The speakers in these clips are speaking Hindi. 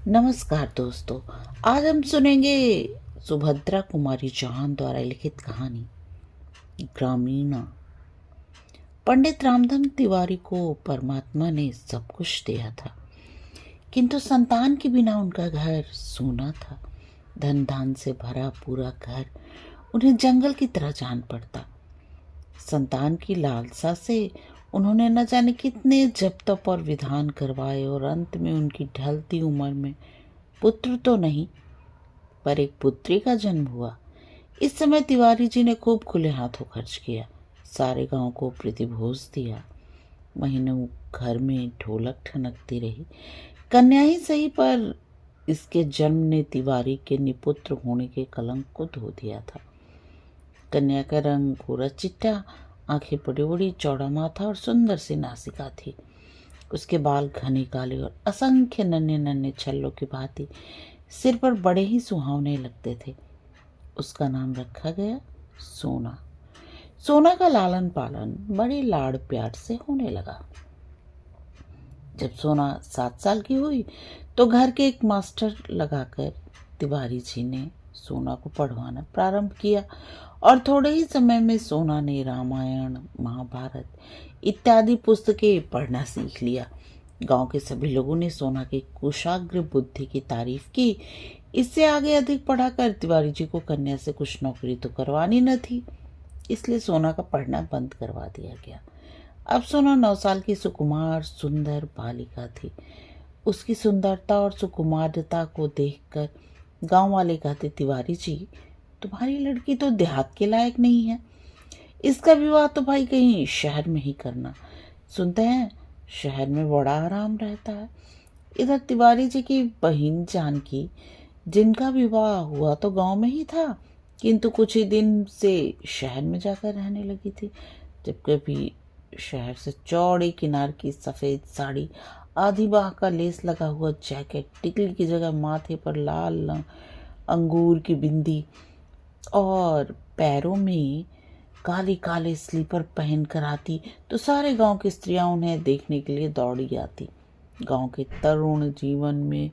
नमस्कार दोस्तों। आज हम सुनेंगे सुभद्रा कुमारी चौहान द्वारा लिखित कहानी ग्रामीणा। पंडित रामधन तिवारी को परमात्मा ने सब कुछ दिया था, किंतु संतान के बिना उनका घर सूना था। धन धान से भरा पूरा घर उन्हें जंगल की तरह जान पड़ता। संतान की लालसा से उन्होंने न जाने कितने जप तप और विधान करवाए और अंत में उनकी ढलती उम्र में पुत्र तो नहीं पर एक पुत्री का जन्म हुआ। इस समय तिवारी जी ने खूब खुले हाथों खर्च किया, सारे गांव को प्रतिभोज दिया। महीनों घर में ढोलक ठनकती रही। कन्या ही सही, पर इसके जन्म ने तिवारी के निपुत्र होने के कलंक को धो दिया था। कन्या का रंग गोरा चिट्टा, आंखें बड़ी बड़ी, चौड़ा माथा और सुंदर सी नासिका थी। उसके बाल घने काले और असंख्य नन्हे नन्हे छल्लों की भांति सिर पर बड़े ही सुहावने लगते थे। उसका नाम रखा गया सोना। सोना का लालन पालन बड़े लाड़ प्यार से होने लगा। जब सोना 7 साल की हुई तो घर के एक मास्टर लगाकर तिवारी जी ने सोना को पढ़वाना प्रारंभ किया और थोड़े ही समय में सोना ने रामायण, महाभारत इत्यादि पुस्तकें पढ़ना सीख लिया। गांव के सभी लोगों ने सोना की कुशाग्र बुद्धि की तारीफ की। इससे आगे अधिक पढ़ाकर तिवारी जी को कन्या से कुछ नौकरी तो करवानी न थी, इसलिए सोना का पढ़ना बंद करवा दिया गया। अब सोना 9 साल की सुकुमार सुंदर बालिका थी। उसकी सुंदरता और सुकुमारता को देखकर गांव वाले कहते, तिवारी जी, तुम्हारी लड़की तो देहात के लायक नहीं है। इसका विवाह तो भाई कहीं शहर में ही करना। सुनते हैं शहर में बड़ा आराम रहता है। इधर तिवारी जी की बहन जानकी, जिनका विवाह हुआ तो गांव में ही था, किंतु कुछ ही दिन से शहर में जाकर रहने लगी थी। जब कभी शहर से चौड़े किनार की सफ़ेद साड़ी, आधी बाह का लेस लगा हुआ जैकेट, टिकली की जगह माथे पर लाल अंगूर की बिंदी और पैरों में काले काले स्लीपर पहन कर आती तो सारे गांव की स्त्रियां उन्हें देखने के लिए दौड़ी आती। गांव के तरुण जीवन में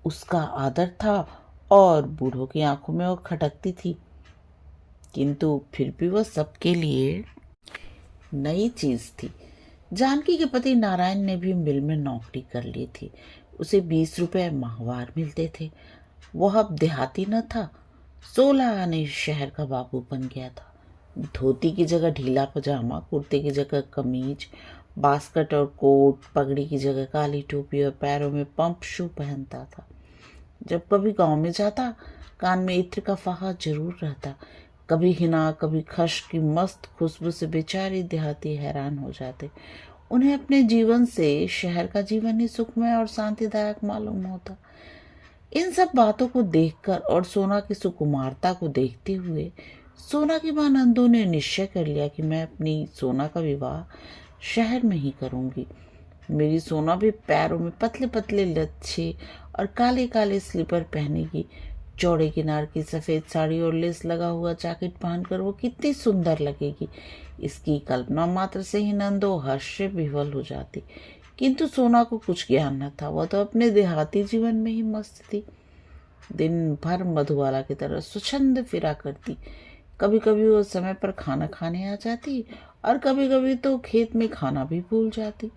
उसका आदर था और बूढ़ों की आंखों में वो खटकती थी, किंतु फिर भी वह सबके लिए नई चीज थी। जानकी के पति नारायण ने भी मिल में नौकरी कर ली थी। उसे 20 रुपए माहवार मिलते थे। वह अब देहाती न था, 16 आने शहर का बाबू बन गया था। धोती की जगह ढीला पजामा, कुर्ते की जगह कमीज, बास्कट और कोट, पगड़ी की जगह काली टोपी और पैरों में पंप शू पहनता था। जब कभी गांव में जाता, कान में इत्र का फाहा जरूर रहता। कभी हिना, कभी खश की मस्त खुशबू से बेचारे देहाती हैरान हो जाते। उन्हें अपने जीवन से शहर का जीवन ही सुखमय और शांतिदायक मालूम होता। इन सब बातों को देखकर और सोना की सुकुमारता को देखते हुए सोना की मां नंदू ने निश्चय कर लिया कि मैं अपनी सोना का विवाह शहर में ही करूंगी। मेरी सोना भी पैरों में पतले पतले लच्छे और काले काले स्लीपर पहनेगी। चौड़े किनार की सफेद साड़ी और लेस लगा हुआ जैकेट पहनकर वो कितनी सुंदर लगेगी, इसकी कल्पना मात्र से ही नंदो हर्ष से विह्वल हो जाती। किंतु सोना को कुछ ज्ञान न था। वह तो अपने देहाती जीवन में ही मस्त थी। दिन भर मधुबाला की तरह स्वच्छंद फिरा करती। कभी कभी वो समय पर खाना खाने आ जाती और कभी कभी तो खेत में खाना भी भूल जाती।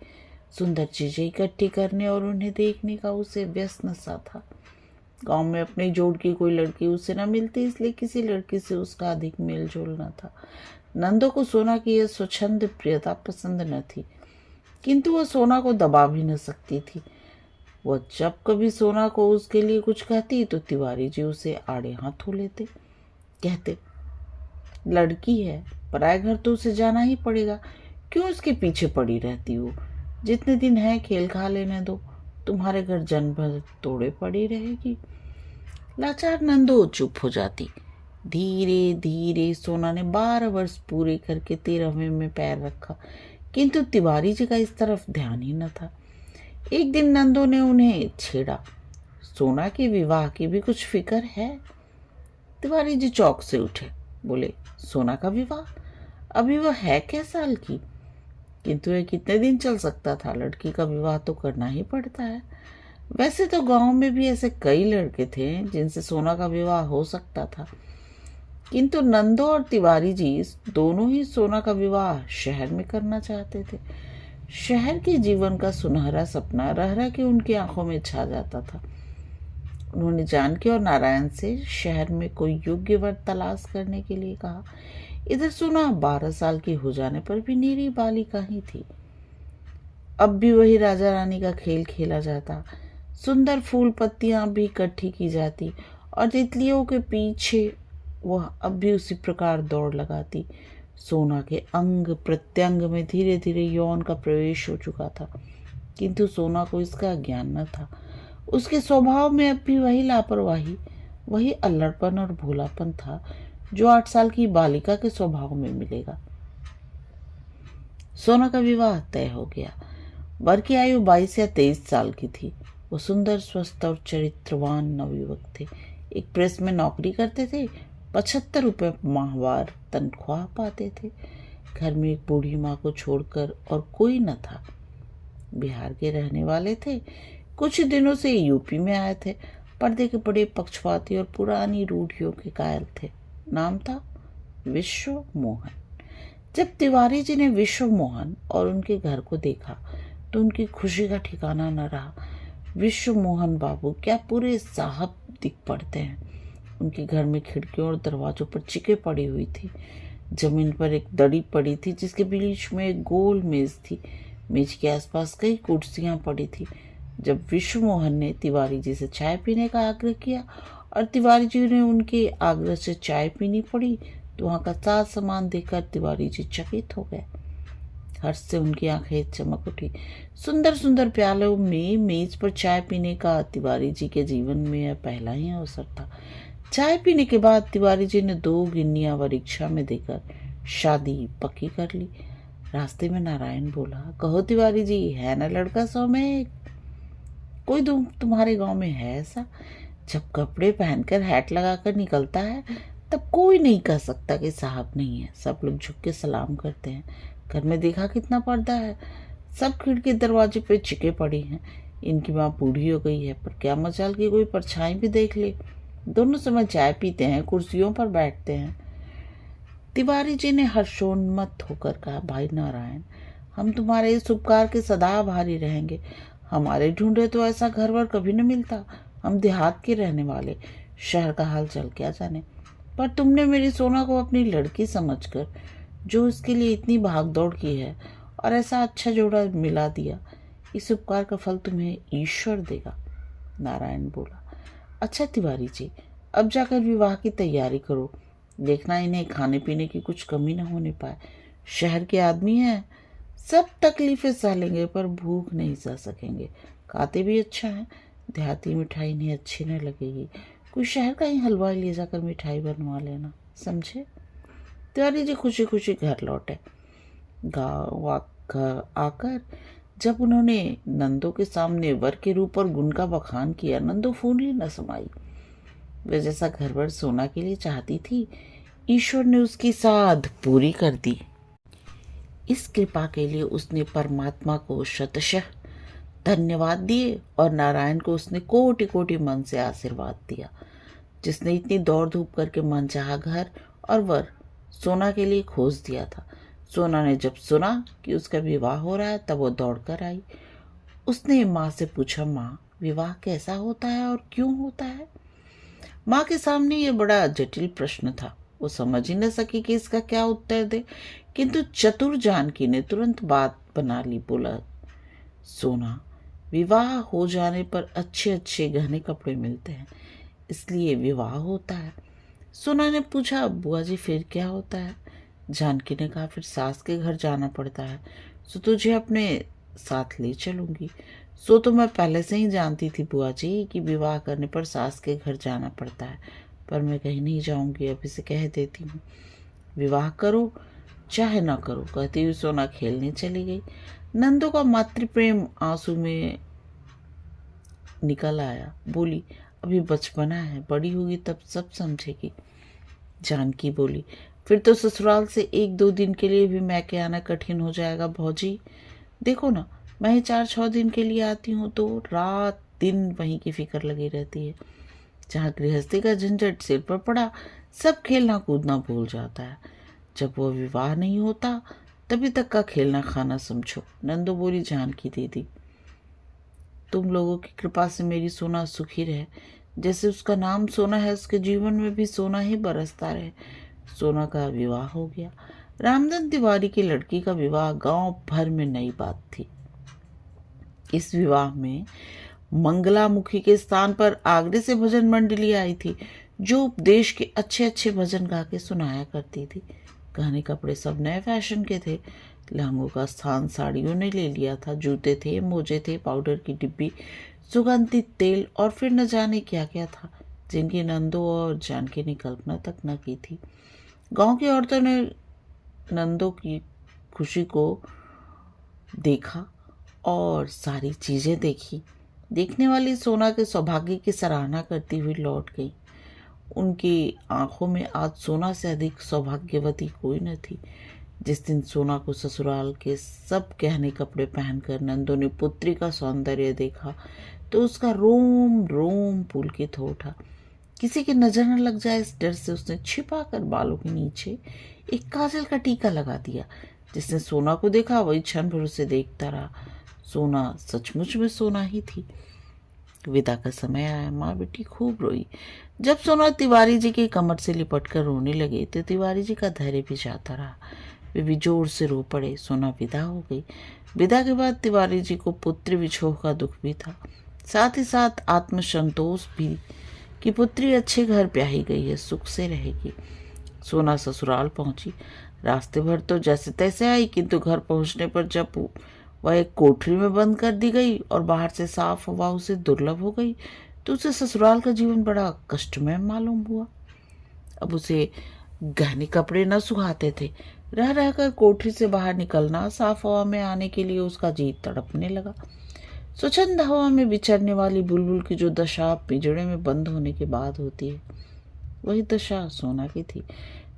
सुंदर चीजें इकट्ठी करने और उन्हें देखने का उसे व्यस्त नशा था। गांव में अपने जोड़ की कोई लड़की उसे न मिलती, इसलिए किसी लड़की से उसका अधिक मेल जोल न था। नंदो को सोना की यह स्वच्छंद प्रियता पसंद न थी, किंतु वह सोना को दबा भी न सकती थी। वह जब कभी सोना को उसके लिए कुछ कहती तो तिवारी जी उसे आड़े हाथों लेते, कहते, लड़की है, पराए घर तो उसे जाना ही पड़ेगा, क्यों उसके पीछे पड़ी रहती हो? जितने दिन है खेल खा लेने दो, तुम्हारे घर जन्म भर तोड़े पड़ी रहेगी। लाचार नंदो चुप हो जाती। धीरे धीरे सोना ने 12 वर्ष पूरे करके 13वें में पैर रखा, किंतु तिवारी जी का इस तरफ ध्यान ही न था। एक दिन नंदो ने उन्हें छेड़ा, सोना के विवाह की भी कुछ फिक्र है? तिवारी जी चौक से उठे, बोले, सोना का विवाह? अभी वह है क्या साल की? किंतु यह कितने दिन चल सकता था? लड़की का विवाह तो करना ही पड़ता है। वैसे तो गांव में भी ऐसे कई लड़के थे जिनसे सोना का विवाह हो सकता था, किंतु नंदो और तिवारी जी दोनों ही सोना का विवाह शहर में करना चाहते थे। शहर के जीवन का सुनहरा सपना रह रह के उनकी आंखों में छा जाता था। उन्होंने जानकी और नारायण से शहर में कोई योग्य वर तलाश करने के लिए कहा। इधर सोना 12 साल की हो जाने पर भी निरी बालिका ही थी। अब भी वही राजा रानी का खेल खेला जाता, सुंदर फूल पत्तियां भी इकट्ठी की जाती और तितलियों के पीछे वह अब भी उसी प्रकार दौड़ लगाती। सोना के अंग प्रत्यंग में धीरे धीरे यौन का प्रवेश हो चुका था, किंतु सोना को इसका ज्ञान न था। उसके स्वभाव में अब भी वही लापरवाही, वही अल्लड़पन और भोलापन था जो 8 साल की बालिका के स्वभाव में मिलेगा। सोना का विवाह तय हो गया। वर की आयु 22 या 23 साल की थी। वो सुंदर, स्वस्थ और चरित्रवान नवयुवक थे। एक प्रेस में नौकरी करते थे। 75 रुपये माहवार तनख्वाह पाते थे। घर में एक बूढ़ी माँ को छोड़कर और कोई न था। बिहार के रहने वाले थे। कुछ दिनों से यूपी में आए थे। पर्दे के बड़े पक्षपाती और पुरानी रूढ़ियों के कायल थे। नाम था विश्व मोहन। जब तिवारी जी ने विश्व मोहन और उनके घर को देखा तो उनकी खुशी का ठिकाना न रहा। विश्व मोहन बाबू क्या पूरे साहब दिख पड़ते हैं। उनके घर में खिड़कियों और दरवाजों पर चिके पड़ी हुई थी। जमीन पर एक दड़ी पड़ी थी जिसके बीच में एक गोल मेज थी। मेज के आसपास कई कुर्सियां पड़ी थी। जब विश्व मोहन ने तिवारी जी से चाय पीने का आग्रह किया और तिवारी जी ने उनके आग्रह से चाय पीनी पड़ी तो वहां का साज सामान देखकर तिवारी जी चकित हो गए। हर्ष से उनकी आंखें चमक उठी। सुंदर सुंदर प्यालों में मेज पर चाय पीने का तिवारी जी के जीवन में यह पहला ही अवसर था। चाय पीने के बाद तिवारी जी ने 2 गिन्नियां परीक्षा में देकर शादी पक्की कर ली। रास्ते में नारायण बोला, कहो तिवारी जी, है ना लड़का सौ में कोई तुम्हारे गांव में है ऐसा? जब कपड़े पहनकर हैट लगाकर निकलता है तब कोई नहीं कह सकता कि साहब नहीं है। सब लोग झुक के सलाम करते हैं। घर में देखा कितना पर्दा है। सब खिड़की दरवाजे पे चिके पड़ी हैं। इनकी माँ बूढ़ी हो गई है, पर क्या मजाल की कोई परछाई भी देख ले। दोनों समय चाय पीते हैं, कुर्सियों पर बैठते हैं। तिवारी जी ने हर्षोन्मत्त होकर कहा, भाई नारायण, हम तुम्हारे इस उपकार के सदा आभारी रहेंगे। हमारे ढूंढे तो ऐसा घर वर कभी न मिलता। हम देहात के रहने वाले, शहर का हाल चल क्या जाने। पर तुमने मेरी सोना को अपनी लड़की समझकर जो उसके लिए इतनी भाग दौड़ की है और ऐसा अच्छा जोड़ा मिला दिया, इस उपकार का फल तुम्हें ईश्वर देगा। नारायण बोला, अच्छा तिवारी जी, अब जाकर विवाह की तैयारी करो। देखना इन्हें खाने पीने की कुछ कमी न होने पाए। शहर के आदमी हैं, सब तकलीफें सह लेंगे पर भूख नहीं सह सकेंगे। खाते भी अच्छा है। देहाती मिठाई इन्हें अच्छी न लगेगी। कोई शहर का ही हलवाई ले जाकर मिठाई बनवा लेना, समझे? तिवारी जी खुशी खुशी घर लौटे। गाँव आकर जब उन्होंने नंदो के सामने वर के रूप और गुण का बखान किया, नंदो फूली न समाई। वह जैसा घर वर सोना के लिए चाहती थी, ईश्वर ने उसकी साध पूरी कर दी। इस कृपा के लिए उसने परमात्मा को शतशः धन्यवाद दिए और नारायण को उसने कोटि कोटि मन से आशीर्वाद दिया, जिसने इतनी दौड़ धूप करके मनचाहा घर और वर सोना के लिए खोज दिया था। सोना ने जब सुना कि उसका विवाह हो रहा है तब वो दौड़कर आई। उसने माँ से पूछा, माँ, विवाह कैसा होता है और क्यों होता है? माँ के सामने ये बड़ा जटिल प्रश्न था। वो समझ ही न सकी कि इसका क्या उत्तर दे, किंतु चतुर जानकी ने तुरंत बात बना ली। बोला, सोना, विवाह हो जाने पर अच्छे अच्छे गहने कपड़े मिलते हैं, इसलिए विवाह होता है। सोना ने पूछा, बुआ जी फिर क्या होता है? जानकी ने कहा, फिर सास के घर जाना पड़ता है। सो तुझे अपने साथ ले चलूंगी। सो तो मैं पहले से ही जानती थी बुआ जी कि विवाह करने पर सास के घर जाना पड़ता है, पर मैं कहीं नहीं जाऊंगी, अभी से कह देती हूँ। विवाह करो चाहे ना करो, कहती हुई सोना खेलने चली गई। नंदो का मातृ प्रेम आंसू में निकल आया। बोली, अभी बचपना है, बड़ी होगी तब सब समझेगी। जानकी बोली, फिर तो ससुराल से 1-2 दिन के लिए भी मैके आना कठिन हो जाएगा भौजी। देखो ना, मैं ही 4-6 दिन के लिए आती हूँ तो रात दिन वहीं की फिक्र लगी रहती है। जहाँ गृहस्थी का झंझट सिर पर पड़ा, सब खेलना कूदना भूल जाता है। जब वो विवाह नहीं होता तभी तक का खेलना खाना समझो। नंदो बोली, जानकी दीदी, तुम लोगों की कृपा से मेरी सोना सुखी रहे। जैसे उसका नाम सोना है, उसके जीवन में भी सोना ही बरसता रहे। सोना का विवाह हो गया। रामधन तिवारी की लड़की का विवाह गांव भर में नई बात थी। इस विवाह में मंगलामुखी के स्थान पर आगरे से भजन मंडली आई थी, जो उपदेश के अच्छे अच्छे भजन गा के सुनाया करती थी। गहने कपड़े सब नए फैशन के थे। लहंगों का स्थान साड़ियों ने ले लिया था। जूते थे, मोजे थे, पाउडर की डिब्बी, सुगंधित तेल और फिर न जाने क्या क्या था, जिनकी नंदो और जानकी ने कल्पना तक न की थी। गांव की औरतों ने नंदो की खुशी को देखा और सारी चीजें देखी। देखने वाली सोना के सौभाग्य की सराहना करती हुई लौट गई। उनकी आंखों में आज सोना से अधिक सौभाग्यवती कोई न थी। जिस दिन सोना को ससुराल के सब गहने कपड़े पहनकर नंदो ने पुत्री का सौंदर्य देखा तो उसका रोम रोम पुलकित हो उठा। किसी की नजर न लग जाए इस डर से उसने छिपा कर बालों के नीचे एक काजल का टीका लगा दिया। जिसने सोना को देखा वही क्षण भर उसे देखता रहा। सोना सचमुच में सोना ही थी। विदा का समय आया। माँ बेटी खूब रोई। जब सोना तिवारी जी की कमर से लिपट कर रोने लगे तो तिवारी जी का धैर्य भी जाता रहा। वे भी जोर से रो पड़े। सोना विदा हो गई। विदा के बाद तिवारी जी को पुत्र विछोह का दुख भी था, साथ ही साथ आत्मसंतोष भी कि पुत्री अच्छे घर ब्याही गई है, सुख से रहेगी। सोना ससुराल पहुंची। रास्ते भर तो जैसे तैसे आई, किंतु घर पहुंचने पर जब वह एक कोठरी में बंद कर दी गई और बाहर से साफ हवा उसे दुर्लभ हो गई तो उसे ससुराल का जीवन बड़ा कष्टमय मालूम हुआ। अब उसे गहने कपड़े न सुहाते थे। रह रहकर कोठरी से बाहर निकलना, साफ हवा में आने के लिए उसका जी तड़पने लगा। स्वच्छंद हवा में विचरने वाली बुलबुल की जो दशा पिंजड़े में बंद होने के बाद होती है, वही दशा सोना की थी।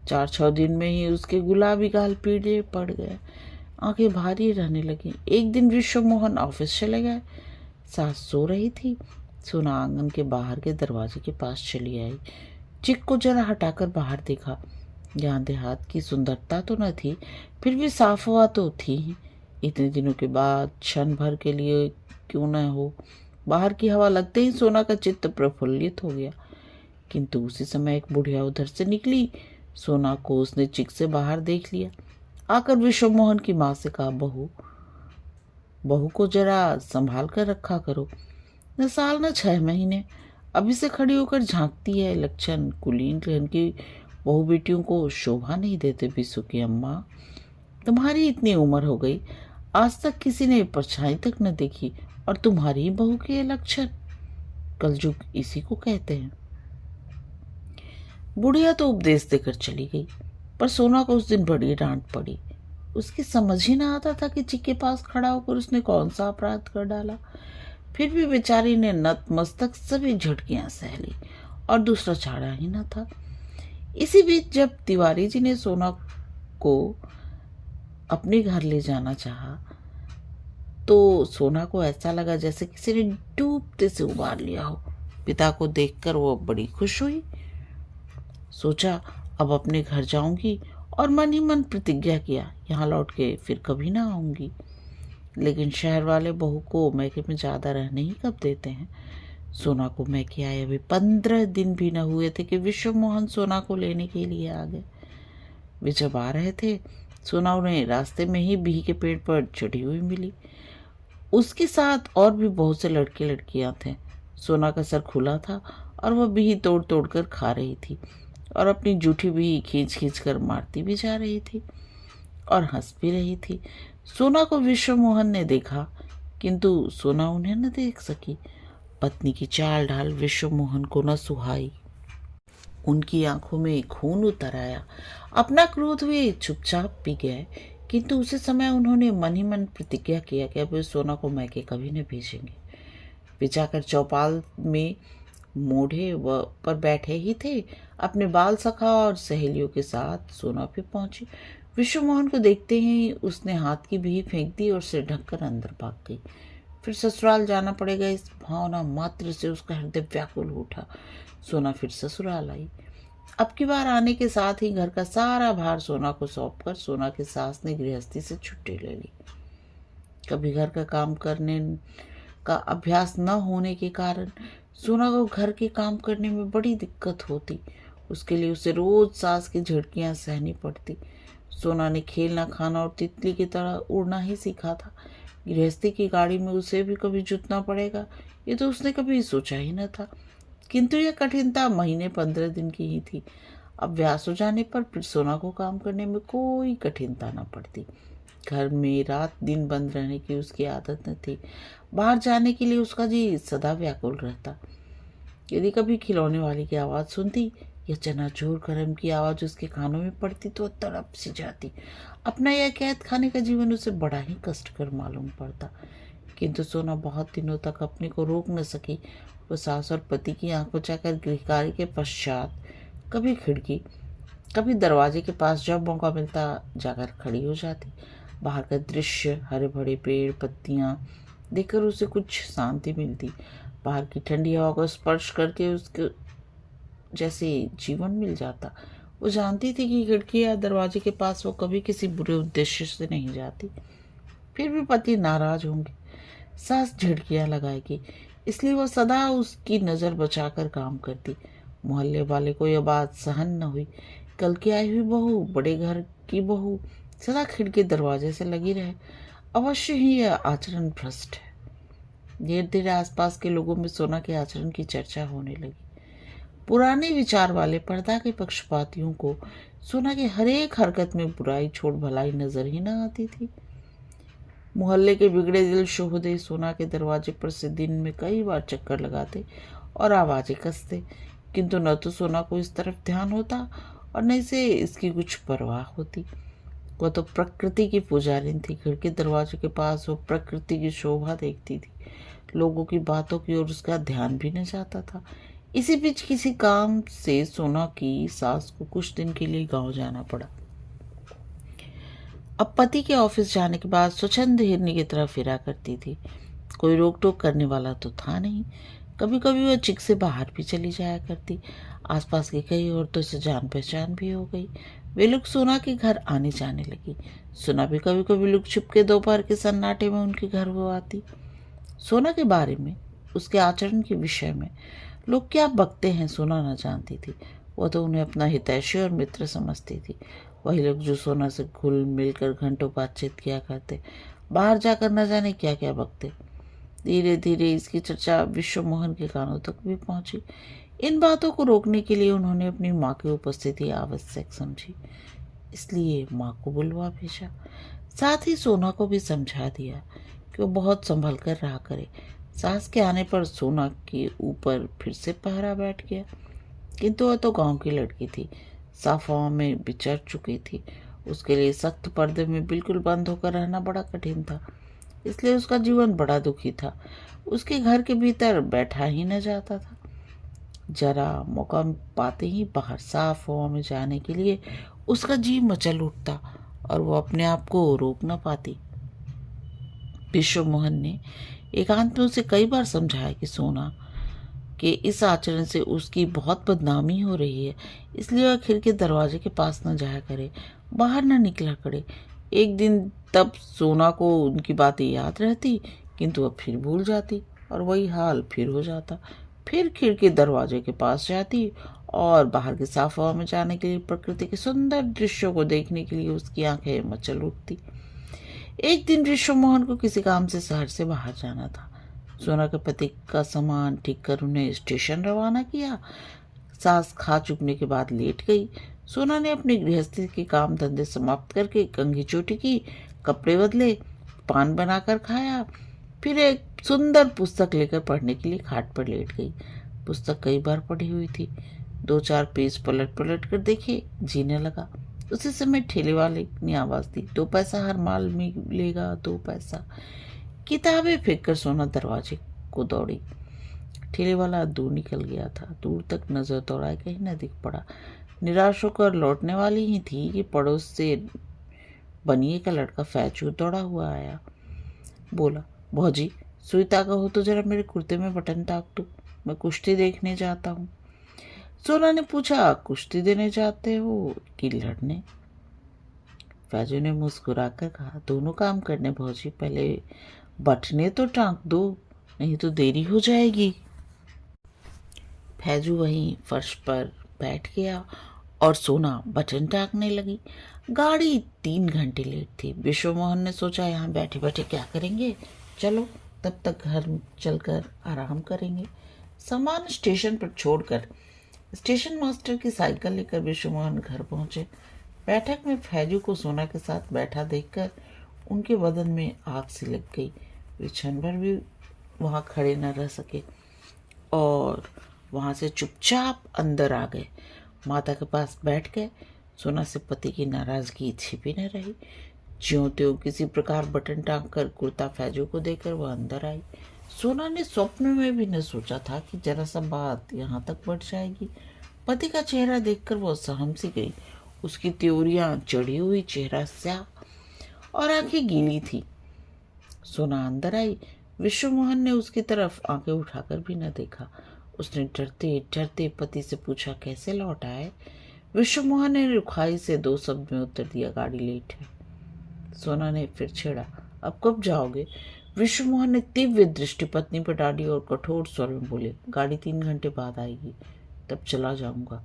4-6 दिन में ही उसके गुलाबी गाल पीले पड़ गए, आंखें भारी रहने लगी। एक दिन विश्व मोहन ऑफिस चले गए। सास सो रही थी। सोना आंगन के बाहर के दरवाजे के पास चली आई। चिक को जरा हटाकर बाहर देखा। यहाँ देहात की सुंदरता तो न थी, फिर भी साफ हवा तो थी ही। इतने दिनों के बाद क्षण भर के लिए क्यों न हो, बाहर की हवा लगते ही सोना का चित्त प्रफुल्लित हो गया। किंतु उसी समय एक बुढ़िया उधर से निकली। सोना को उसने चिक से बाहर देख लिया। आकर विश्व मोहन की माँ से कहा, बहू बहू को जरा संभाल कर रखा करो। न साल न 6 महीने, अभी से खड़ी होकर झांकती है। लक्षण कुलीन रहन की बहू बेटियों को शोभा नहीं देते। बिसु की अम्मा, तुम्हारी इतनी उम्र हो गई, आज तक किसी ने परछाई तक न देखी, और तुम्हारी बहू के लक्षण। कलयुग इसी को कहते हैं। बुढ़िया तो उपदेश देकर चली गई, पर सोना को उस दिन बड़ी डांट पड़ी। उसकी समझ ही ना आता था कि चिक के पास खड़ा होकर उसने कौन सा अपराध कर डाला। फिर भी बेचारी ने नतमस्तक सभी झटकियां सह ली और दूसरा चारा ही न था। इसी बीच जब तिवारी जी ने सोना को अपने घर ले जाना चाहा तो सोना को ऐसा लगा जैसे किसी ने डूबते से उबार लिया हो। पिता को देखकर वो बड़ी खुश हुई। सोचा अब अपने घर जाऊंगी, और मन ही मन प्रतिज्ञा किया, यहाँ लौट के फिर कभी ना आऊंगी। लेकिन शहर वाले बहू को मैके में ज्यादा रहने ही कब देते हैं। सोना को मैके आए अभी 15 दिन भी न हुए थे कि विश्व मोहन सोना को लेने के लिए आ गए। वे जब आ रहे थे, सोना उन्हें रास्ते में ही बिही के पेड़ पर चढ़ी हुई मिली। उसके साथ और भी बहुत से लड़के लड़कियां थे। सोना का सर खुला था और वह बिही तोड़ तोड़ कर खा रही थी और अपनी जूठी बिही खींच खींच कर मारती भी जा रही थी और हंस भी रही थी। सोना को विश्व मोहन ने देखा, किंतु सोना उन्हें न देख सकी। पत्नी की चाल ढाल विश्व मोहन को न सुहाई। उनकी आंखों में खून उतर आया। अपना क्रोध वे चुपचाप पी गए, किंतु उसी समय उन्होंने मन ही मन प्रतिज्ञा किया कि अब वे सोना को मैके कभी न भेजेंगे। वे जाकर चौपाल में मोढ़े पर बैठे ही थे। अपने बाल सखा और सहेलियों के साथ सोना पे पहुंची। विश्व मोहन को देखते ही उसने हाथ की बिही फेंक दी और सिर ढककर अंदर भाग गई। फिर ससुराल जाना पड़ेगा, इस भावना मात्र से उसका हृदय व्याकुल हो उठा। सोना फिर ससुराल आई। अब की बार आने के साथ ही घर का सारा भार सोना को सौंपकर सोना की सास ने गृहस्थी से छुट्टी ले ली। कभी घर का काम करने का अभ्यास न होने के कारण सोना को घर के काम करने में बड़ी दिक्कत होती। उसके लिए उसे रोज सास की झिड़कियां सहनी पड़ती। सोना ने खेलना, खाना और तितली की तरह उड़ना ही सीखा था। गृहस्थी की गाड़ी में उसे भी कभी जुटना पड़ेगा, ये तो उसने कभी सोचा ही न था। किंतु यह कठिनता महीने 15 दिन की ही थी। अभ्यास हो जाने पर फिर सोना को काम करने में कोई कठिनता न पड़ती। घर में रात दिन बंद रहने की उसकी आदत न थी। बाहर जाने के लिए उसका जी सदा व्याकुल रहता। यदि कभी खिलौने वाली की आवाज़ सुनती या चनाचूर गरम की आवाज़ उसके कानों में पड़ती तो तड़प सी जाती। अपना यह कैद खाने का जीवन उसे बड़ा ही कष्टकर मालूम पड़ता। किंतु सोना बहुत दिनों तक अपने को रोक न सकी। वो सास और पति की आंखों चाकर गृहकार्य के पश्चात कभी खिड़की, कभी दरवाजे के पास जब मौका मिलता जाकर खड़ी हो जाती। बाहर का दृश्य, हरे भरे पेड़, पत्तियां देखकर उसे कुछ शांति मिलती। बाहर की ठंडी हवा को स्पर्श करके उसके जैसे जीवन मिल जाता। वो जानती थी कि खिड़की या दरवाजे के पास वो कभी किसी बुरे उद्देश्य से नहीं जाती। फिर भी पति नाराज होंगे, सास झिड़कियां लगाएगी, इसलिए वो सदा उसकी नज़र बचाकर काम करती। मोहल्ले वाले को यह बात सहन न हुई। कल की आई हुई बहू, बड़े घर की बहू, सदा खिड़की दरवाजे से लगी रहे। अवश्य ही यह आचरण भ्रष्ट है। धीरे धीरे आसपास के लोगों में सोना के आचरण की चर्चा होने लगी। पुराने विचार वाले पर्दा के पक्षपातियों को सोना की हर एक हरकत में बुराई छोड़ भलाई नजर ही न आती थी। मोहल्ले के बिगड़े दिल शोहदे सोना के दरवाजे पर से दिन में कई बार चक्कर लगाते और आवाजें कसते, किंतु न तो सोना को इस तरफ ध्यान होता और न इसे इसकी कुछ परवाह होती। वह तो प्रकृति की पुजारिन थी। खिड़की दरवाजे के पास वो प्रकृति की शोभा देखती थी। लोगों की बातों की ओर उसका ध्यान भी न जाता था। इसी बीच किसी काम से सोना की सास को कुछ दिन के लिए गांव जाना पड़ा। अब पति के ऑफिस जाने के बाद स्वच्छंद हिरनी की तरह फिरा करती थी। कोई रोक टोक करने वाला तो था नहीं। कभी कभी वह चिक से बाहर भी चली जाया करती। आसपास की कई औरतों से जान पहचान भी हो गई। वे लोग सोना के घर आने जाने लगी। सोना भी कभी कभी लुक छुप के दोपहर के सन्नाटे में उनके घर वो आती। सोना के बारे में, उसके आचरण के विषय में लोग क्या बकते हैं सोना न जानती थी। वह तो उन्हें अपना हितैषी और मित्र समझती थी। वही लोग जो सोना से घुल मिलकर घंटों बातचीत किया करते, बाहर जाकर न जाने क्या क्या बकते। धीरे धीरे इसकी चर्चा विश्व मोहन के कानों तक भी पहुंची। इन बातों को रोकने के लिए उन्होंने अपनी माँ की उपस्थिति आवश्यक समझी, इसलिए माँ को बुलवा भेजा। साथ ही सोना को भी समझा दिया कि वो बहुत संभल कर रहा करे। सास के आने पर सोना के ऊपर फिर से पहरा बैठ गया। किंतु वह तो गांव की लड़की थी, साफ हवा में विचर चुकी थी। उसके लिए सख्त पर्दे में बिल्कुल बंद होकर रहना बड़ा कठिन था, इसलिए उसका जीवन बड़ा दुखी था। उसके घर के भीतर बैठा ही न जाता था। जरा मौका पाते ही बाहर साफ हवा में जाने के लिए उसका जी मचल उठता और वो अपने आप को रोक न पाती। विश्व मोहन ने एकांत में उसे कई बार समझाया कि सोना के इस आचरण से उसकी बहुत बदनामी हो रही है, इसलिए वह खिड़की दरवाजे के पास न जाया करे, बाहर न निकला करे। एक दिन तब सोना को उनकी बातें याद रहती, किंतु वह फिर भूल जाती और वही हाल फिर हो जाता। फिर खिड़की दरवाजे के पास जाती और बाहर की साफ हवा में जाने के लिए, प्रकृति के सुंदर दृश्यों को देखने के लिए उसकी आंखें मचल उठती। एक दिन विश्व मोहन को किसी काम से शहर से बाहर जाना था। सोना के पति का सामान ठीक कर उन्हें स्टेशन रवाना किया। सास खा चुकने के बाद लेट गई। सोना ने अपने गृहस्थी के काम धंधे समाप्त करके कंघी चोटी की, कपड़े बदले, पान बनाकर खाया, फिर एक सुंदर पुस्तक लेकर पढ़ने के लिए खाट पर लेट गई। पुस्तक कई बार पढ़ी हुई थी। 2-4 पेज पलट पलट कर देखे, जीने लगा। उसी समय ठेले वाले ने आवाज दी, 2 पैसा हर माल मिलेगा, 2 पैसा। किताबें फेंक कर सोना दरवाजे को दौड़ी। ठेले वाला दूर निकल गया था। दूर तक नजर दौड़ाए, कहीं न दिख पड़ा। निराश होकर लौटने वाली ही थी कि पड़ोस से बनिए का लड़का फैचू दौड़ा हुआ आया। बोला, भौजी सुई तागा हो तो जरा मेरे कुर्ते में बटन ताक दो, मैं कुश्ती देखने जाता हूँ। सोना ने पूछा, कुश्ती देने जाते हो कि लड़ने? फैजू ने मुस्कुराकर कहा, दोनों काम करने भौजी, पहले बटने तो टांक दो, नहीं तो देरी हो जाएगी। फैजू वहीं फर्श पर बैठ गया और सोना बटन टांकने लगी। गाड़ी 3 घंटे लेट थी। विश्व मोहन ने सोचा, यहाँ बैठे बैठे क्या करेंगे, चलो तब तक घर चलकर आराम करेंगे। सामान स्टेशन पर छोड़कर स्टेशन मास्टर की साइकिल लेकर विश्व मोहन घर पहुंचे। बैठक में फैजू को सोना के साथ बैठा देखकर उनके बदन में आग सी लग गई। वे क्षण भर भी वहां खड़े न रह सके और वहां से चुपचाप अंदर आ गए। माता के पास बैठ गए। सोना से पति की नाराजगी छिपी न रही। ज्यों त्यों किसी प्रकार बटन टांग कर कुर्ता फैजू को देकर वह अंदर आई। सोना ने स्वप्न में भी न सोचा था कि जरा सा बात यहाँ तक बढ़ जाएगी। पति का चेहरा देखकर वो सहम सी गई। उसकी त्योरियां चढ़ी हुई, चेहरा स्याह और आंखें गीली थी। सोना अंदर आई। विश्व मोहन ने उसकी तरफ आंखें उठाकर भी न देखा। उसने डरते डरते पति से पूछा, कैसे लौट आए? विश्व मोहन ने रुखाई से 2 शब्द में उत्तर दिया, गाड़ी लेट है। सोना ने फिर छेड़ा, अब कब जाओगे? विश्व मोहन ने तीव्र दृष्टि पत्नी पर डाली और कठोर स्वर में बोले, गाड़ी 3 घंटे बाद आएगी, तब चला जाऊंगा।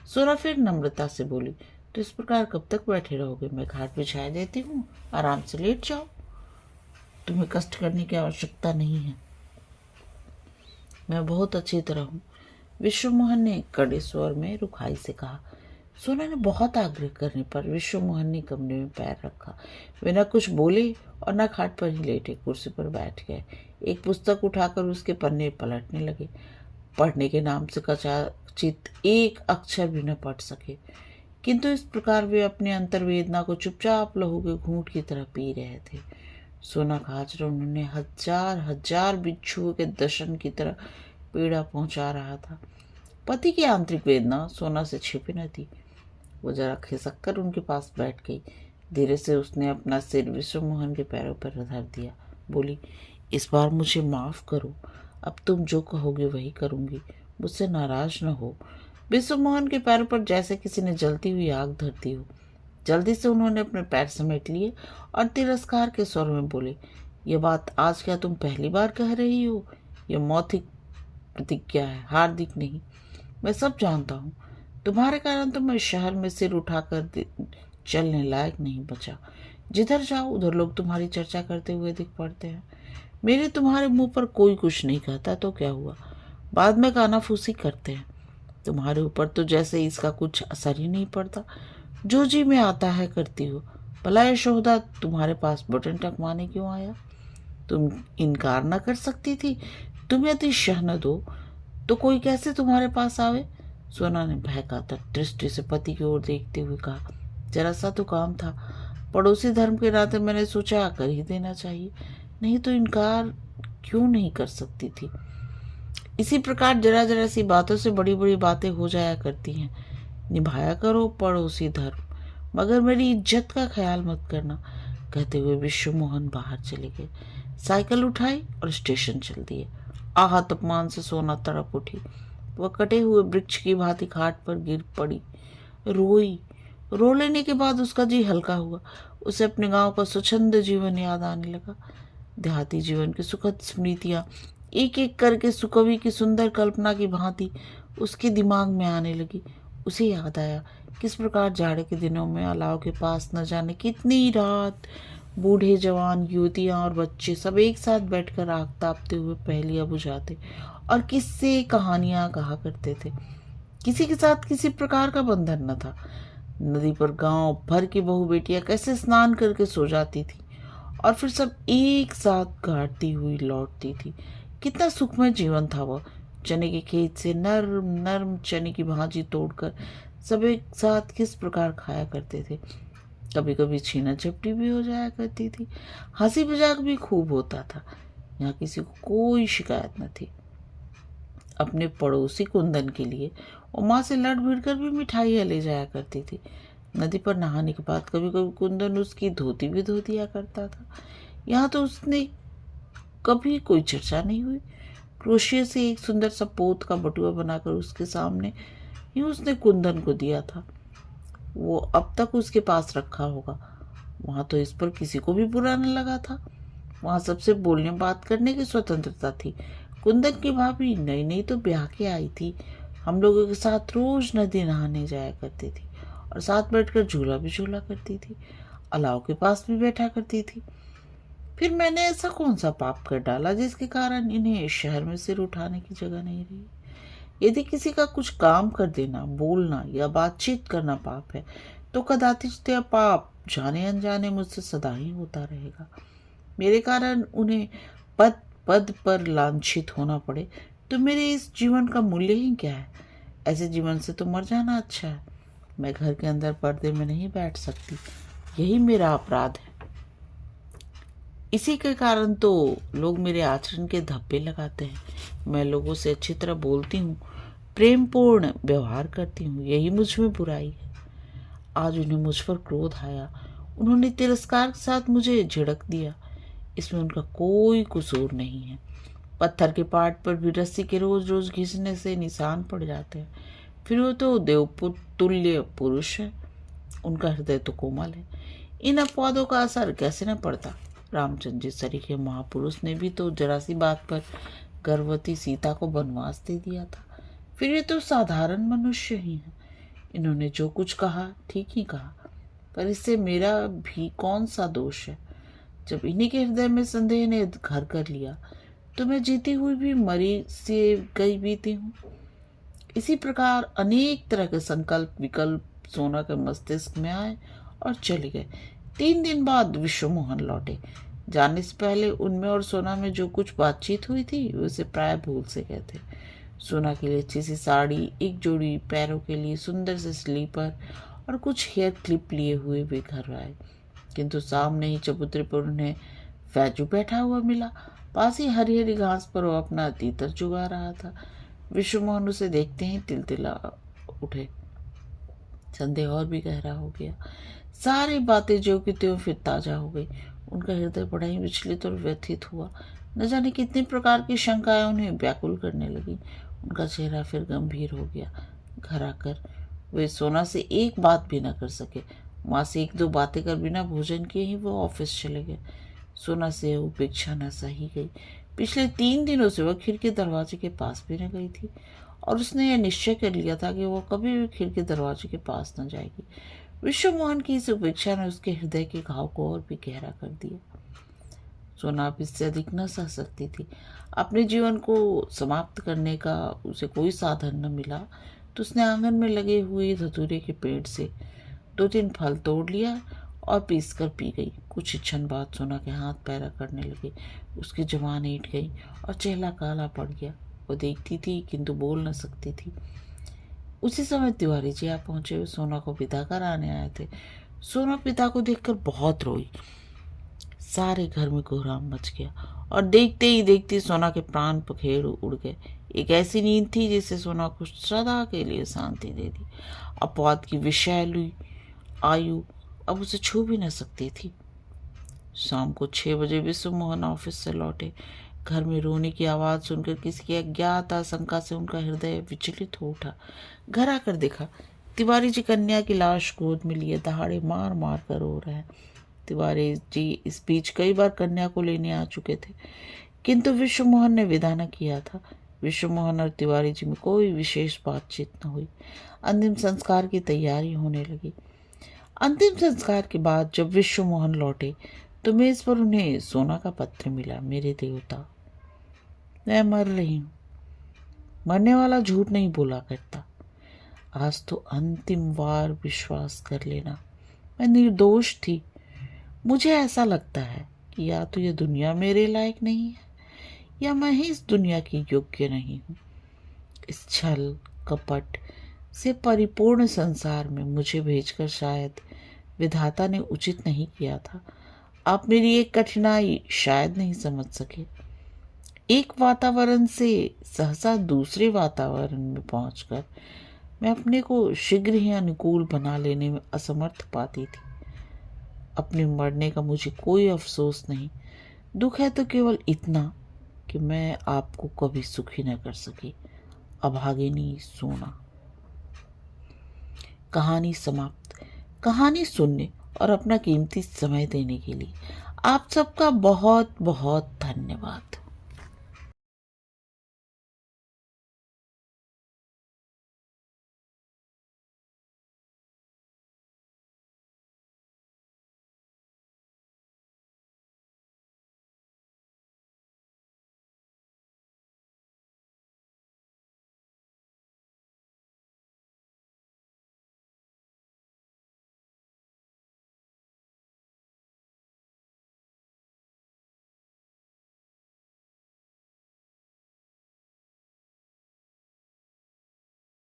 सोना फिर नम्रता से बोली, तो इस प्रकार कब तक बैठे रहोगे? मैं घाट बिछा देती हूँ, आराम से लेट जाओ, तुम्हें कष्ट करने की आवश्यकता नहीं है। मैं बहुत अच्छी तरह हूँ, विश्व मोहन ने कड़े स्वर में रुखाई से कहा। सोना ने बहुत आग्रह करने पर विश्व मोहन ने कमरे में पैर रखा। वे न कुछ बोले और न खाट पर ही लेटे कुर्सी पर बैठ गए। एक पुस्तक उठाकर उसके पन्ने पलटने लगे। पढ़ने के नाम से कदाचित एक अक्षर भी न पढ़ सके, किंतु इस प्रकार वे अपने अंतर्वेदना को चुपचाप लहू के घूंट की तरह पी रहे थे। सोना का आचरण उन्हें हजार हजार बिच्छुओं के दर्शन की तरह पीड़ा पहुंचा रहा था। पति की आंतरिक वेदना सोना से छिपी न थी। वो जरा खिसक कर उनके पास बैठ गई। धीरे से उसने अपना सिर विश्व मोहन के पैरों पर धर दिया। बोली, इस बार मुझे माफ करो, अब तुम जो कहोगे वही करूंगी, मुझसे नाराज न हो। विश्व मोहन के पैरों पर जैसे किसी ने जलती हुई आग धर दी हो। जल्दी से उन्होंने अपने पैर समेट लिए और तिरस्कार के स्वर में बोले, ये बात आज क्या तुम पहली बार कह रही हो? यह मौखिक प्रतिज्ञा है, हार्दिक नहीं। मैं सब जानता हूँ। तुम्हारे कारण तो मैं शहर में सिर उठाकर चलने लायक नहीं बचा। जिधर जाओ उधर लोग तुम्हारी चर्चा करते हुए दिख पड़ते हैं। मेरे तुम्हारे मुंह पर कोई कुछ नहीं कहता तो क्या हुआ, बाद में कानाफूसी करते हैं। तुम्हारे ऊपर तो जैसे इसका कुछ असर ही नहीं पड़ता, जो जी में आता है करती हो। भला यशोदा तुम्हारे पास बटन टकवाने क्यों आया? तुम इनकार न कर सकती थी। तुम यदि शहनद हो तो कोई कैसे तुम्हारे पास आवे? सोना ने बहकातर दृष्टि से पति की ओर देखते हुए कहा, जरा सा तो काम था, पड़ोसी धर्म के नाते मैंने सोचा कर ही देना चाहिए, नहीं तो इनकार क्यों नहीं कर सकती थी। इसी प्रकार जरा जरा सी बातों से बड़ी बड़ी बातें हो जाया करती हैं। निभाया करो पड़ोसी धर्म, मगर मेरी इज्जत का ख्याल मत करना। कहते हुए विश्व मोहन बाहर चले गए। साइकिल उठाई और स्टेशन चल दिए। आहत अपमान से सोना तड़प उठी। वह कटे हुए वृक्ष की भांति खाट पर गिर पड़ी, रोई। रो लेने के बाद उसका जी हल्का हुआ। उसे अपने गांव का स्वच्छंद जीवन याद आने लगा। देहाती जीवन की सुखद स्मृतियां एक एक करके सुकवि की सुंदर कल्पना की भांति उसके दिमाग में आने लगी। उसे याद आया किस प्रकार जाड़े के दिनों में अलाव के पास न जाने कितनी रात बूढ़े जवान युवतियां और बच्चे सब एक साथ बैठकर आग तापते हुए पहेलियां बुझाते और किस्से कहानियां कहा करते थे। किसी के साथ किसी प्रकार का बंधन न था। नदी पर गांव भर की बहू बेटियां कैसे स्नान करके सो जाती थी और फिर सब एक साथ गाड़ती हुई लौटती थी। कितना सुखमय जीवन था वह। चने के खेत से नर्म नर्म चने की भाजी तोड़कर सब एक साथ किस प्रकार खाया करते थे। कभी कभी छीना झपटी भी हो जाया करती थी। हंसी मजाक भी खूब होता था। यहाँ किसी को कोई शिकायत न थी। अपने पड़ोसी कुंदन के लिए वो माँ से लड़ भिड़ कर भी मिठाइयाँ ले जाया करती थी। नदी पर नहाने के बाद कभी कभी कुंदन उसकी धोती भी धो दिया करता था। यहाँ तो उसने कभी कोई चर्चा नहीं हुई। क्रोशिया से एक सुंदर सा पोत का बटुआ बनाकर उसके सामने ही उसने कुंदन को दिया था। वो अब तक उसके पास रखा होगा। वहां तो इस पर किसी को भी बुरा न लगा था। वहां सबसे बोलने बात करने की स्वतंत्रता थी। कुंदन की भाभी नई नई तो ब्याह के आई थी। हम लोगों के साथ रोज नदी नहाने जाया करती थी और साथ बैठकर झूला भी झूला करती थी। अलाव के पास भी बैठा करती थी। फिर मैंने ऐसा कौन सा पाप कर डाला जिसके कारण इन्हें शहर में सिर उठाने की जगह नहीं रही। यदि किसी का कुछ काम कर देना, बोलना या बातचीत करना पाप है, तो कदाचित यह पाप जाने अनजाने मुझसे सदा ही होता रहेगा। मेरे कारण उन्हें पद पद पर लांछित होना पड़े तो मेरे इस जीवन का मूल्य ही क्या है। ऐसे जीवन से तो मर जाना अच्छा है। मैं घर के अंदर पर्दे में नहीं बैठ सकती, यही मेरा अपराध है। इसी के कारण तो लोग मेरे आचरण के धब्बे लगाते हैं। मैं लोगों से अच्छी तरह बोलती हूँ, प्रेमपूर्ण व्यवहार करती हूँ, यही मुझ में बुराई है। आज उन्हें मुझ पर क्रोध आया। उन्होंने तिरस्कार के साथ मुझे झिड़क दिया। इसमें उनका कोई कसूर नहीं है। पत्थर के पाट पर भी रस्सी के रोज रोज घिसने से निशान पड़ जाते हैं। फिर वो तो देवपुत्र तुल्य पुरुष है। उनका हृदय तो कोमल है। इन अपवादों का असर कैसे न पड़ता। रामचंद्र जी सरीखे महापुरुष ने भी तो जरा सी बात पर गर्भवती सीता को वनवास दे दिया था। फिर ये तो साधारण मनुष्य ही है। इन्होंने जो कुछ कहा ठीक ही कहा, पर इससे मेरा भी कौन सा दोष है। जब इन्हीं के हृदय में संदेह ने घर कर लिया तो मैं जीती हुई भी मरी से गई बीती हूँ। इसी प्रकार अनेक तरह के संकल्प विकल्प सोना के मस्तिष्क में आए और चले गए। 3 दिन बाद विश्वमोहन लौटे। जाने से पहले उनमें और सोना में जो कुछ बातचीत हुई थी उसे प्राय भूल से गए थे। सोना के लिए अच्छी सी साड़ी, एक जोड़ी पैरों के लिए सुंदर से स्लीपर और कुछ हेयर क्लिप लिए हुए वे घर आए। किंतु सामने ही चबूतरे पर उन्हें फैजू बैठा हुआ मिला। पास ही हरी हरी घास पर वो अपना तीतर चुगा रहा था। विश्वमोहन उसे देखते ही तिलतिला उठे। संदेह और भी गहरा हो गया। सारी बातें जो की त्यों फिर ताजा हो गई। उनका हृदय बड़ा ही विचलित और व्यथित हुआ। न जाने कितनी प्रकार की शंकाएं उन्हें व्याकुल करने लगी। उनका चेहरा फिर गंभीर हो गया। घर आकर वे सोना से एक बात भी न कर सके। वहां से 1-2 बातें कर बिना भोजन किए ही वो ऑफिस चले गए। सोना से उपेक्षा न सही गई। पिछले 3 दिनों से वह खिड़की दरवाजे के पास भी न गई थी और उसने यह निश्चय कर लिया था कि वो कभी भी खिड़की दरवाजे के पास न जाएगी। विश्वमोहन की इस उपेक्षा ने उसके हृदय के घाव को और भी गहरा कर दिया। सोना अब इससे अधिक न सह सकती थी। अपने जीवन को समाप्त करने का उसे कोई साधन न मिला तो उसने आंगन में लगे हुए धतूरे के पेड़ से 2-3 फल तोड़ लिया और पीस कर पी गई। कुछ क्षण बाद सोना के हाथ पैरा करने लगे। उसकी जुबान ईंट गई और चेहरा काला पड़ गया। वो देखती थी किंतु बोल न सकती थी। उसी समय तिवारी जी आ पहुंचे। वे सोना को विदा कराने आए थे। सोना पिता को देखकर बहुत रोई। सारे घर में कोहराम मच गया और देखते ही देखते सोना के प्राण पखेरु उड़ गए। एक ऐसी नींद थी जिससे सोना को सदा के लिए शांति दे दी। अपवाद की विषैली आयु अब उसे छू भी न सकती थी। शाम को 6 बजे विश्वमोहन ऑफिस से लौटे। घर में रोने की आवाज सुनकर किसी की अज्ञात आशंका से उनका हृदय विचलित हो उठा। घर आकर देखा तिवारी जी कन्या की लाश गोद में लिए दहाड़े मार मार कर रो रहे हैं। तिवारी जी इस बीच कई बार कन्या को लेने आ चुके थे किंतु विश्वमोहन ने विदा न किया था। विश्वमोहन और तिवारी जी में कोई विशेष बातचीत न हुई। अंतिम संस्कार की तैयारी होने लगी। अंतिम संस्कार के बाद जब विश्वमोहन लौटे तो मेज पर उन्हें सोना का पत्र मिला। मेरे देवता, मैं मर रही हूँ। मरने वाला झूठ नहीं बोला करता। आज तो अंतिम बार विश्वास कर लेना, मैं निर्दोष थी। मुझे ऐसा लगता है कि या तो ये दुनिया मेरे लायक नहीं है या मैं ही इस दुनिया की योग्य नहीं हूँ। इस छल कपट से परिपूर्ण संसार में मुझे भेजकर शायद विधाता ने उचित नहीं किया था। आप मेरी एक कठिनाई शायद नहीं समझ सके। एक वातावरण से सहसा दूसरे वातावरण में पहुंचकर मैं अपने को शीघ्र ही अनुकूल बना लेने में असमर्थ पाती थी। अपने मरने का मुझे कोई अफसोस नहीं। दुख है तो केवल इतना कि मैं आपको कभी सुखी न कर सकी। अभागिनी सोना। कहानी समाप्त। कहानी सुनने और अपना कीमती समय देने के लिए आप सबका बहुत बहुत धन्यवाद।